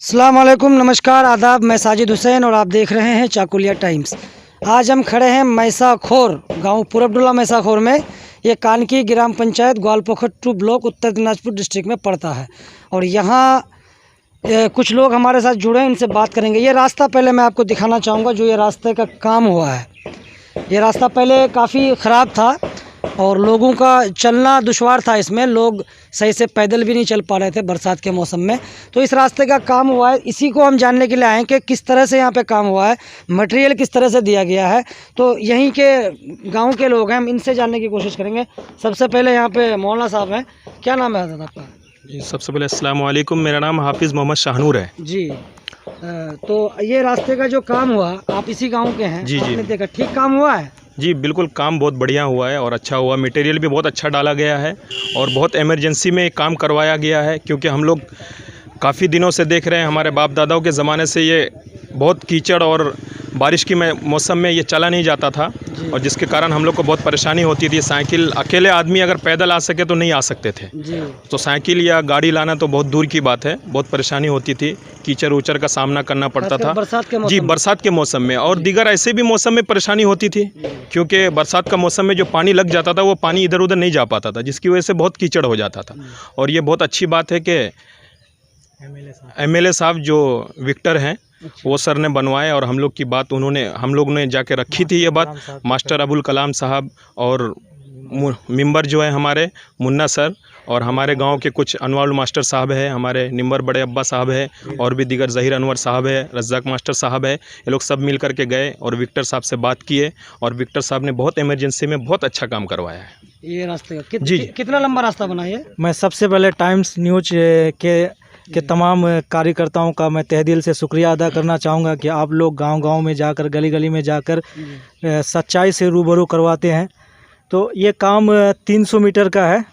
अस्सलाम वालेकुम, नमस्कार, आदाब। मैं साजिद हुसैन और आप देख रहे हैं चाकुलिया टाइम्स। आज हम खड़े हैं मैसाखोर गांव पूरबडोला मैसाखोर में। ये कानकी ग्राम पंचायत ग्वालपोखर 2 ब्लॉक उत्तर दिनाजपुर डिस्ट्रिक्ट में पड़ता है। और यहाँ कुछ लोग हमारे साथ जुड़े हैं, इनसे बात करेंगे। ये रास्ता पहले मैं आपको दिखाना चाहूँगा जो ये रास्ते का काम हुआ है। ये रास्ता पहले काफ़ी ख़राब था और लोगों का चलना दुश्वार था। इसमें लोग सही से पैदल भी नहीं चल पा रहे थे बरसात के मौसम में। तो इस रास्ते का काम हुआ है, इसी को हम जानने के लिए आए हैं कि किस तरह से यहाँ पे काम हुआ है, मटेरियल किस तरह से दिया गया है। तो यहीं के गांव के लोग हैं, हम इनसे जानने की कोशिश करेंगे। सबसे पहले यहाँ पे मौलाना साहब हैं, क्या नाम है आपका? जी, सबसे पहले अस्सलाम वालेकुम, मेरा नाम हाफिज़ मोहम्मद शाहनूर है जी। तो ये रास्ते का जो काम हुआ, आप इसी गाँव के हैं? जी। आपने देखा ठीक काम हुआ है? जी बिल्कुल, काम बहुत बढ़िया हुआ है और अच्छा हुआ। मटेरियल भी बहुत अच्छा डाला गया है और बहुत इमरजेंसी में काम करवाया गया है, क्योंकि हम लोग काफ़ी दिनों से देख रहे हैं, हमारे बाप दादाओं के ज़माने से ये बहुत कीचड़ और बारिश की मौसम में ये चला नहीं जाता था और जिसके कारण हम लोग को बहुत परेशानी होती थी। साइकिल अकेले आदमी अगर पैदल आ सके तो नहीं आ सकते थे जी। तो साइकिल या गाड़ी लाना तो बहुत दूर की बात है। बहुत परेशानी होती थी, कीचड़ उचड़ का सामना करना पड़ता था बरसात के जी, बरसात के मौसम में। और दीगर ऐसे भी मौसम में परेशानी होती थी, क्योंकि बरसात का मौसम में जो पानी लग जाता था वो पानी इधर उधर नहीं जा पाता था, जिसकी वजह से बहुत कीचड़ हो जाता था। और ये बहुत अच्छी बात है कि एमएलए साहब जो विक्टर हैं वो सर ने बनवाए और हम लोग की बात हम लोग ने जाके रखी थी ये बात। मास्टर अबुल कलाम साहब और मेंबर जो है हमारे मुन्ना सर और हमारे गांव के कुछ अनवार मास्टर साहब है, हमारे निम्बर बड़े अब्बा साहब है और भी दीगर ज़हीर अनवर साहब है, रज़ाक मास्टर साहब है। ये लोग सब मिल कर के गए और विक्टर साहब से बात किए और विक्टर साहब ने बहुत इमरजेंसी में बहुत अच्छा काम करवाया है। ये रास्ते का कितना लंबा रास्ता बना है? मैं सबसे पहले टाइम्स न्यूज के तमाम कार्यकर्ताओं का मैं तहे दिल से शुक्रिया अदा करना चाहूँगा कि आप लोग गांव-गांव में जाकर, गली-गली में जाकर सच्चाई से रूबरू करवाते हैं। तो ये काम 300 मीटर का है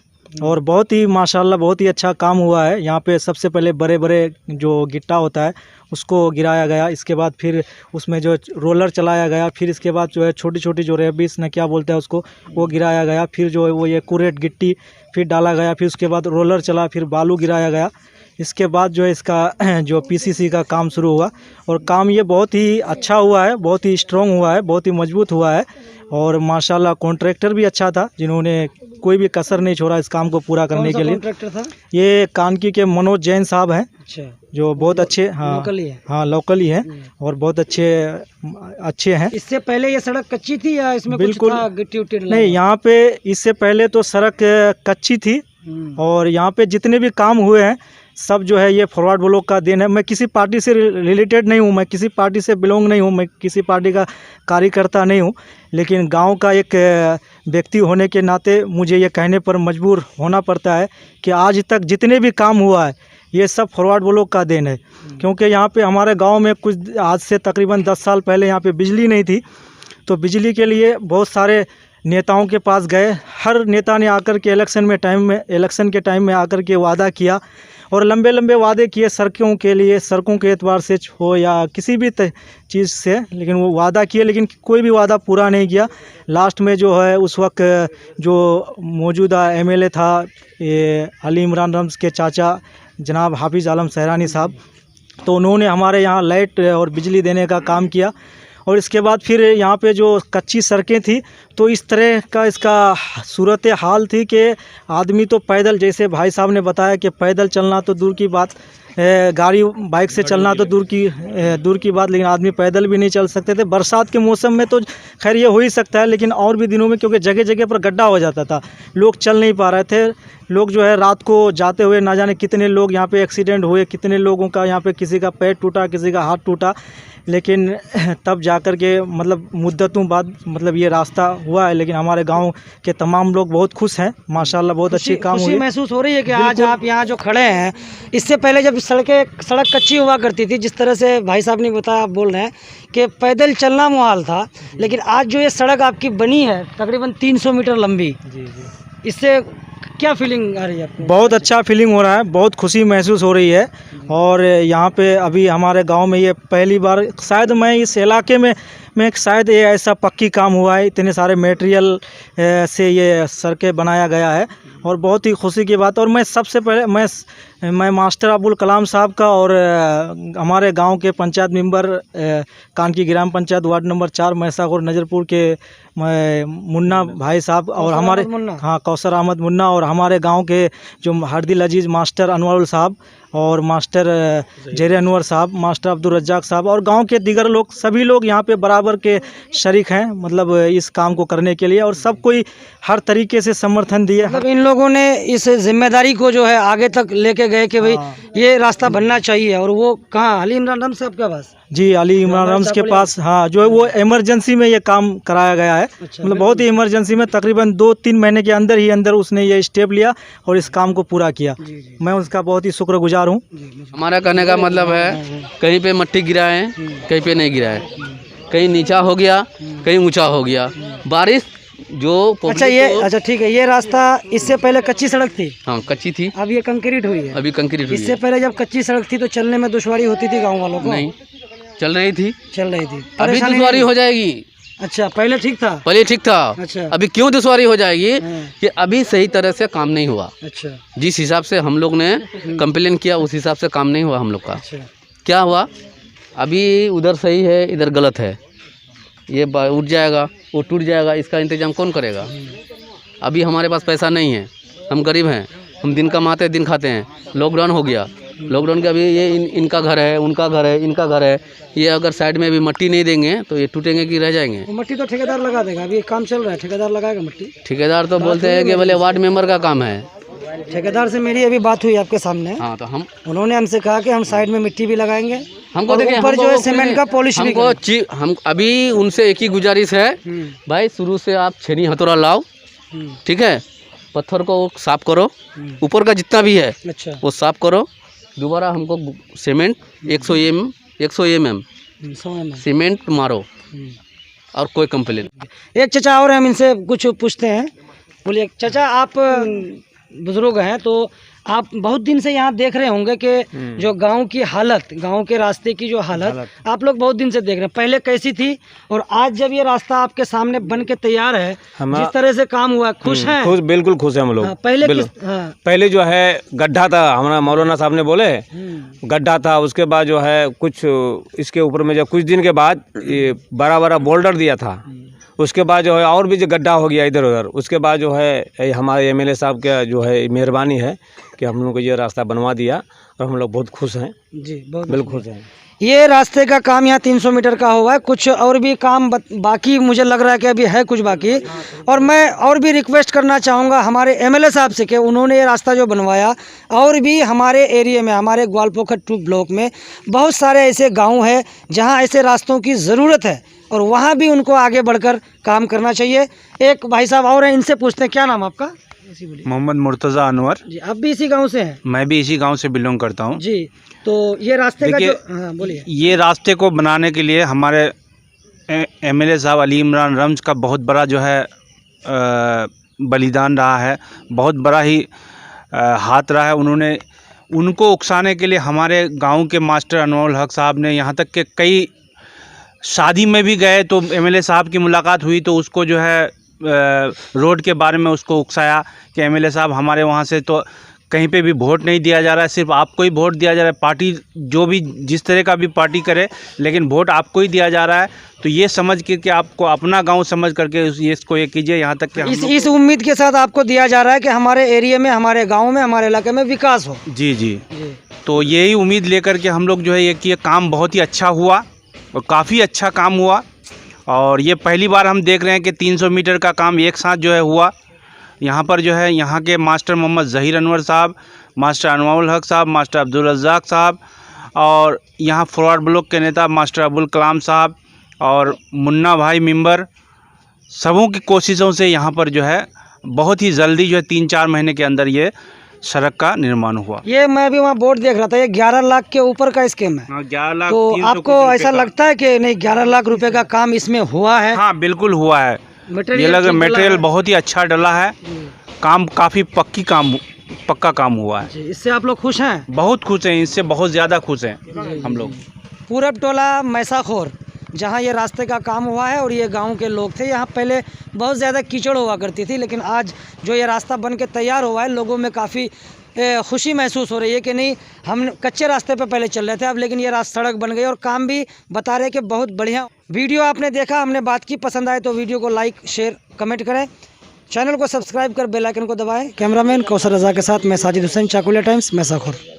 और बहुत ही माशाल्लाह बहुत ही अच्छा काम हुआ है। यहाँ पे सबसे पहले बड़े-बड़े जो गिट्टा होता है उसको गिराया गया, इसके बाद फिर उसमें जो रोलर चलाया गया, फिर इसके बाद जो है छोटी-छोटी जो रेबिस न क्या बोलते हैं उसको, वो गिराया गया, फिर जो है वो ये कुरेट गिट्टी फिर डाला गया, फिर उसके बाद रोलर चला, फिर बालू गिराया गया। इसके बाद जो है इसका जो पीसीसी का काम शुरू हुआ और काम ये बहुत ही अच्छा हुआ है, बहुत ही स्ट्रॉन्ग हुआ है, बहुत ही मजबूत हुआ है। और माशाल्लाह कॉन्ट्रैक्टर भी अच्छा था, जिन्होंने कोई भी कसर नहीं छोड़ा इस काम को पूरा करने के लिए। कॉन्ट्रैक्टर था? ये कानकी के मनोज जैन साहब हैं। अच्छा। जो बहुत अच्छे, हाँ लोकली है? हाँ लोकल ही हैं और बहुत अच्छे हैं। इससे पहले ये सड़क कच्ची थी या इसमें बिल्कुल कुछ था गिट्टी उट्टी? नहीं, यहाँ पे इससे पहले तो सड़क कच्ची थी और यहाँ पे जितने भी काम हुए हैं सब जो है ये फॉरवर्ड ब्लॉक का देन है। मैं किसी पार्टी से रिलेटेड नहीं हूँ, मैं किसी पार्टी से बिलोंग नहीं हूँ, मैं किसी पार्टी का कार्यकर्ता नहीं हूँ, लेकिन गांव का एक व्यक्ति होने के नाते मुझे ये कहने पर मजबूर होना पड़ता है कि आज तक जितने भी काम हुआ है ये सब फॉरवर्ड ब्लॉक का देन है। क्योंकि यहाँ पे हमारे गांव में कुछ आज से तकरीबन 10 साल पहले यहाँ पे बिजली नहीं थी, तो बिजली के लिए बहुत सारे नेताओं के पास गए। हर नेता ने आकर के इलेक्शन के टाइम में आकर के वादा किया और लंबे लंबे वादे किए सड़कों के लिए, सड़कों के एतबार से हो या किसी भी चीज़ से, लेकिन वो वादा किए लेकिन कोई भी वादा पूरा नहीं किया। लास्ट में जो है उस वक्त जो मौजूदा एमएलए था ये अली इमरान रम्स के चाचा जनाब हाफिज़ आलम सहरानी साहब, तो उन्होंने हमारे यहाँ लाइट और बिजली देने का काम किया। और इसके बाद फिर यहाँ पे जो कच्ची सड़कें थी तो इस तरह का इसका सूरत हाल थी कि आदमी तो पैदल, जैसे भाई साहब ने बताया कि पैदल चलना तो दूर की बात, गाड़ी बाइक से चलना तो दूर की बात, लेकिन आदमी पैदल भी नहीं चल सकते थे। बरसात के मौसम में तो खैर ये हो ही सकता है, लेकिन और भी दिनों में क्योंकि जगह जगह पर गड्ढा हो जाता था, लोग चल नहीं पा रहे थे। लोग जो है रात को जाते हुए ना जाने कितने लोग यहाँ पे एक्सीडेंट हुए, कितने लोगों का यहाँ पे किसी का पैर टूटा, किसी का हाथ टूटा, लेकिन तब जाकर के मतलब मुद्दतों बाद मतलब ये रास्ता हुआ है। लेकिन हमारे गांव के तमाम लोग बहुत खुश हैं, माशाल्लाह बहुत अच्छी काम हुई। महसूस हो रही है कि आज आप यहाँ जो खड़े हैं, इससे पहले जब सड़क कच्ची हुआ करती थी, जिस तरह से भाई साहब ने बताया, आप बोल रहे हैं कि पैदल चलना मुहाल था, लेकिन आज जो ये सड़क आपकी बनी है तकरीबन 300 मीटर लंबी, इससे क्या फीलिंग आ रही है आपको? बहुत अच्छा फीलिंग हो रहा है, बहुत खुशी महसूस हो रही है। और यहाँ पे अभी हमारे गांव में ये पहली बार, शायद मैं इस इलाके में में शायद ये ऐसा पक्की काम हुआ है, इतने सारे मटेरियल से ये सड़कें बनाया गया है और बहुत ही खुशी की बात। और मैं सबसे पहले मैं मास्टर अब्दुल कलाम साहब का और हमारे गांव के पंचायत मेंबर कानकी ग्राम पंचायत वार्ड नंबर 4 मैसाखोर नज़रपुर के मुन्ना भाई साहब और हमारे कौसर अहमद मुन्ना और हमारे गांव के जो हरदिल अजीज़ मास्टर अनवरुल साहब और मास्टर जेरे अनवर साहब, मास्टर अब्दुल रज्जाक साहब और गांव के दीगर लोग, सभी लोग यहाँ पे बराबर के शरीक हैं, मतलब इस काम को करने के लिए, और सब कोई हर तरीके से समर्थन दिए। मतलब इन लोगों ने इस जिम्मेदारी को जो है आगे तक लेके गए कि भाई ये रास्ता बनना चाहिए। और वो कहाँ, अली इमरान रम्स साहब के पास? जी, अली इमरान रम्स के पास, हाँ, जो है वो इमरजेंसी में ये काम कराया गया है। अच्छा, मतलब बहुत ही इमरजेंसी में, तकरीबन 2-3 महीने के अंदर ही अंदर उसने ये स्टेप लिया और इस काम को पूरा किया। मैं उसका बहुत ही शुक्रगुजार हूँ। हमारा कहने का मतलब है, कहीं पे मट्टी गिरा है, कहीं पे नहीं गिरा है, कहीं नीचा हो गया, कहीं ऊंचा हो गया। बारिश जो अच्छा ठीक है, ये रास्ता इससे पहले कच्ची सड़क थी? हाँ, कच्ची थी, अब ये कंक्रीट हुई है। अभी कंक्रीट हुई है। इससे पहले जब कच्ची सड़क थी तो चलने में दुश्वारी होती थी गाँव वालों को? नहीं, चल रही थी। अभी दुश्वारी हो जाएगी। अच्छा, पहले ठीक था? पहले ठीक था। अच्छा, अभी क्यों दुश्वारी हो जाएगी कि अभी सही तरह से काम नहीं हुआ। अच्छा, जिस हिसाब से हम लोग ने कंप्लेन किया उस हिसाब से काम नहीं हुआ हम लोग का। अच्छा, क्या हुआ, अभी उधर सही है, इधर गलत है, ये उठ जाएगा, वो टूट जाएगा, इसका इंतजाम कौन करेगा? अभी हमारे पास पैसा नहीं है, हम गरीब हैं, हम दिन कमाते दिन खाते हैं। लॉकडाउन हो गया, लॉकडाउन के अभी ये इनका घर है, उनका घर है, इनका घर है, ये अगर साइड में भी मट्टी नहीं देंगे तो ये टूटेंगे कि रह जाएंगे। मट्टी तो ठेकेदार लगा देगा, अभी काम चल रहा है, ठेकेदार लगाएगा मट्टी। ठेकेदार तो बोलते हैं कि बोले वार्ड मेंबर का काम है। ठेकेदार से मेरी अभी बात हुई आपके सामने। हाँ, तो उन्होंने हमसे कहा कि हम साइड में मिट्टी भी लगाएंगे, हमको और ऊपर जो है सीमेंट का पॉलिश भी करेंगे। हम अभी उनसे एक ही गुजारिश है, भाई शुरू से आप छेनी हथौड़ा लाओ, ठीक है, पत्थर को साफ करो, ऊपर का जितना भी है अच्छा, वो साफ करो, दोबारा हमको सीमेंट 100 mm सीमेंट मारो और कोई कंप्लेन। एक चाचा और हम इनसे कुछ पूछते हैं। बोलिए चाचा, आप बुजुर्ग हैं तो आप बहुत दिन से यहाँ देख रहे होंगे कि जो गांव की हालत, गांव के रास्ते की जो हालत आप लोग बहुत दिन से देख रहे हैं, पहले कैसी थी और आज जब ये रास्ता आपके सामने बन के तैयार है, जिस तरह से काम हुआ, खुश हैं? खुश, बिल्कुल खुश हैं हम लोग। पहले जो है गड्ढा था, हमारा मौलाना साहब ने बोले गड्ढा था, उसके बाद जो है कुछ इसके ऊपर में जब कुछ दिन के बाद ये बड़ा बड़ा बोल्डर दिया था, उसके बाद जो है और भी जो गड्ढा हो गया इधर उधर, उसके बाद जो है हमारे MLA साहब का जो है मेहरबानी है कि हम लोग को ये रास्ता बनवा दिया और हम लोग बहुत खुश हैं जी, बहुत बिल्कुल खुश हैं। ये रास्ते का काम यहाँ 300 मीटर का हुआ है, कुछ और भी काम बाकी मुझे लग रहा है कि अभी है कुछ बाकी। और मैं और भी रिक्वेस्ट करना चाहूँगा हमारे MLA साहब से कि उन्होंने ये रास्ता जो बनवाया, और भी हमारे एरिया में, हमारे ग्वालपोखर 2 ब्लॉक में बहुत सारे ऐसे गाँव हैं जहाँ ऐसे रास्तों की ज़रूरत है और वहाँ भी उनको आगे बढ़कर काम करना चाहिए। एक भाई साहब और हैं, इनसे पूछते हैं, क्या नाम आपका? मोहम्मद मुर्तज़ा अनवर जी, आप भी इसी गांव से हैं? मैं भी इसी गांव से बिलोंग करता हूं जी। तो ये रास्ते का जो, हाँ बोलिए। ये रास्ते को बनाने के लिए हमारे MLA साहब अली इमरान रम्स का बहुत बड़ा जो है बलिदान रहा है, बहुत बड़ा ही हाथ रहा है। उन्होंने उनको उकसाने के लिए हमारे गांव के मास्टर अनवरुल हक साहब ने, यहाँ तक कि कई शादी में भी गए तो MLA साहब की मुलाकात हुई तो उसको जो है रोड के बारे में उसको उकसाया कि MLA साहब हमारे वहाँ से तो कहीं पे भी वोट नहीं दिया जा रहा है, सिर्फ आपको ही वोट दिया जा रहा है, पार्टी जो भी जिस तरह का भी पार्टी करे लेकिन वोट आपको ही दिया जा रहा है। तो ये समझ के कि आपको अपना गांव समझ करके इसको ये कीजिए, यहाँ तक कि इस उम्मीद के साथ आपको दिया जा रहा है कि हमारे एरिया में, हमारे गाँव में, हमारे इलाके में विकास हो। जी जी, तो यही उम्मीद लेकर के हम लोग जो है ये काम बहुत ही अच्छा हुआ और काफ़ी अच्छा काम हुआ। और ये पहली बार हम देख रहे हैं कि 300 मीटर का काम एक साथ जो है हुआ। यहाँ पर जो है यहाँ के मास्टर मोहम्मद ज़हीर अनवर साहब, मास्टर अनवरुल हक साहब, मास्टर अब्दुल रज़्ज़ाक साहब और यहाँ फॉरवर्ड ब्लॉक के नेता मास्टर अब्दुल कलाम साहब और मुन्ना भाई मेंबर, सबों की कोशिशों से यहाँ पर जो है बहुत ही जल्दी जो है 3-4 महीने के अंदर ये सड़क का निर्माण हुआ। ये मैं भी वहाँ बोर्ड देख रहा था, ये 11 लाख के ऊपर का स्कीम है। 11 लाख। तो आपको ऐसा लगता है कि नहीं 11 लाख रुपए का काम इसमें हुआ है? हाँ बिल्कुल हुआ है। ये लगा मटेरियल बहुत ही अच्छा डला है, काम काफ़ी पक्का काम हुआ है। इससे आप लोग खुश हैं? बहुत खुश हैं, इससे बहुत ज़्यादा खुश हैं हम लोग। पूरब टोला मैसाखोर जहाँ ये रास्ते का काम हुआ है और ये गांव के लोग थे। यहाँ पहले बहुत ज़्यादा कीचड़ हुआ करती थी, लेकिन आज जो ये रास्ता बन के तैयार हुआ है, लोगों में काफ़ी खुशी महसूस हो रही है कि नहीं, हम कच्चे रास्ते पे पहले चल रहे थे अब, लेकिन ये रास्ता सड़क बन गई और काम भी बता रहे कि बहुत बढ़िया। वीडियो आपने देखा, हमने बात की, पसंद आए तो वीडियो को लाइक शेयर कमेंट करें, चैनल को सब्सक्राइब कर बेल आइकन को दबाएं। कैमरामैन कौसर रज़ा के साथ मैं साजिद हुसैन, चाकुलिया टाइम्स, मैसाखोर।